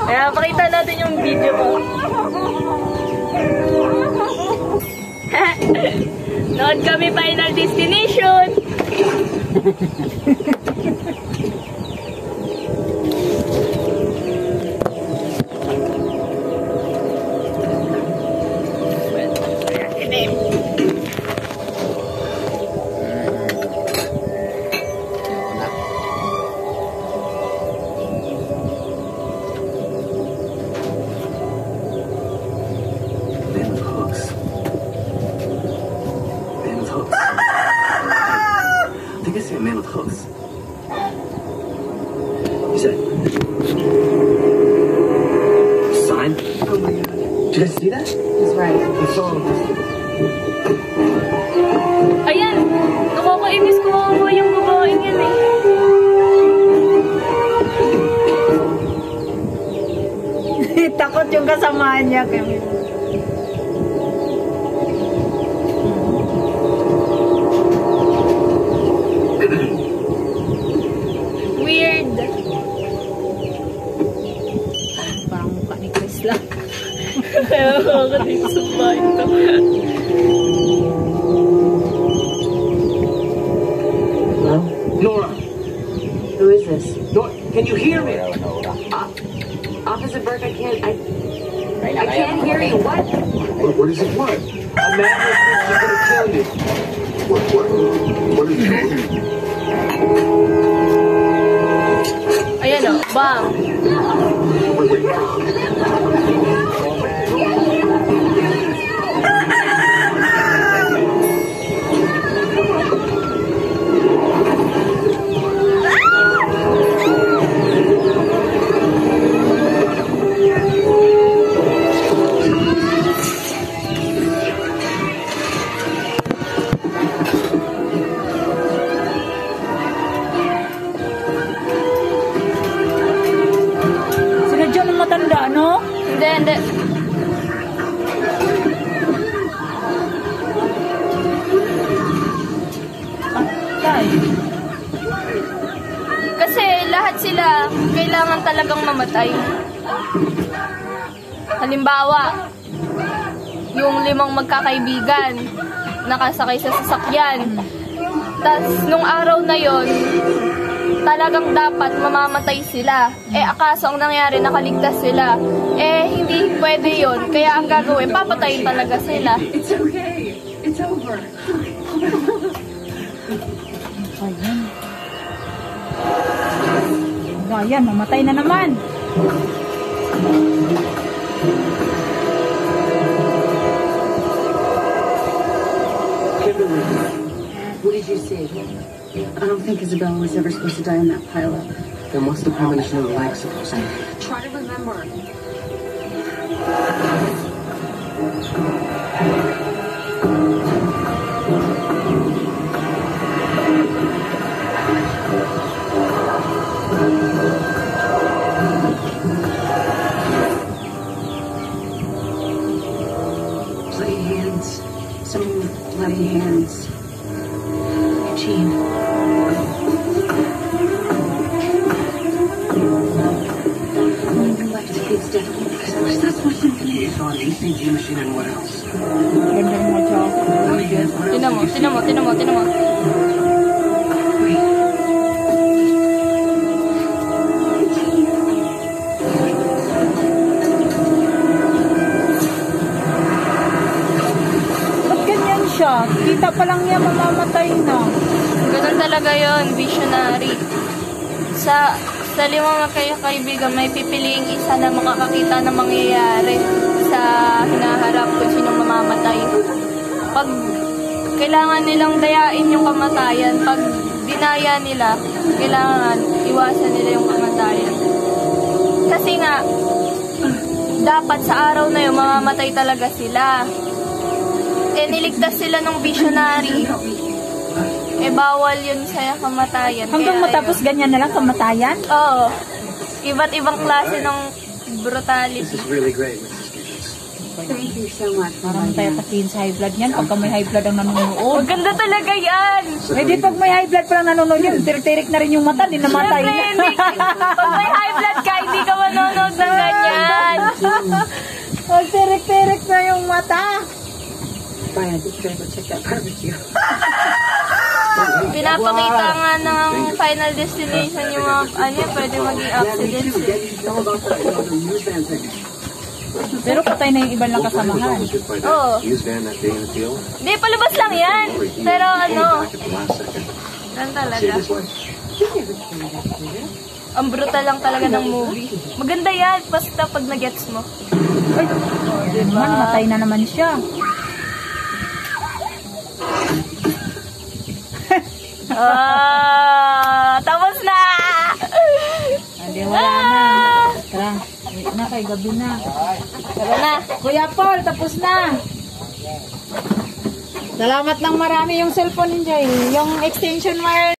Kaya pakita natin yung video ko. Nood kami Final Destination. Ayan, nakakainis ko ako yung babaeng yan eh. Takot yung kasamaan niya. Weird. Parang mukha ni Chris lang. Kaya makakating sa bahay ito. Nora! Who is this? Nora, can you hear me? Officer Burke, I can't hear you. What? What is it? What? A man is going to kill you. What is it? Ayan o, bang. Hindi. Kasi lahat sila kailangan talagang mamatay. Halimbawa, yung 5 magkakaibigan nakasakay sa sasakyan. Tas nung araw na yon, talagang dapat mamamatay sila. Akaso ang nangyari, nakaligtas sila. Hindi pwede yon. Kaya ang gagawin, papatayin talaga sila. It's okay. It's over. Ayan, mamatay na naman. Kimberly, what did you see? I don't think Isabella was ever supposed to die on that pileup. Then what's the premonition of the lag supposed to be? Try to remember. Bloody hands. Someone with bloody hands. Eugene. It's definitely what's that supposed to be? It's on ECG machine and what else? Tinan mo. Ba't ganyan siya? Kita pa lang niya mamamatay na. Ganun talaga yon, visionary. Sa 5 magkakaibigan, may pipiliing isa na makakakita na mangyayari sa hinaharap kung sinong mamamatay. Pag kailangan nilang dayain yung kamatayan, pag dinaya nila, kailangan iwasan nila yung kamatayan. Kasi nga, dapat sa araw na yun, mamamatay talaga sila. Niligtas sila ng visionary. Bawal yun sa kamatayan. Hanggang matapos ganyan na lang kamatayan? Oo. Iba't ibang klase ng brutality. This is really great, Mrs. Gibbons. Thank you so much. Parang tayo patiin sa high blood niyan pagka may high blood ang nanonood. Maganda talaga yan! Di pag may high blood pa lang nanonood yun, tirik na rin yung mata, di namatay Siyempre, na. pag may high blood ka, hindi ka manonood ng ganyan. Magtirik-tirik na yung mata. Fine, I just gotta go check that barbecue. Pinapakita nga ng Final Destination yung mga, pwede maging accidents eh. Tell about the news van thing. Pero patay na yung ibang lang kasamahan. Oo. News van that day in the field. Hindi, palabas lang yan. Pero Back at the last second. yan talaga. Saved his life. Ang brutal lang talaga ng movie. Maganda yan, basta pag na-gets mo. Ay, naman, matay na naman siya. Tapos na! Hindi, wala na. Tara, wait na kay gabi na. Tara na. Kuya Paul, tapos na. Salamat ng marami yung cellphone niya eh. Yung extension wire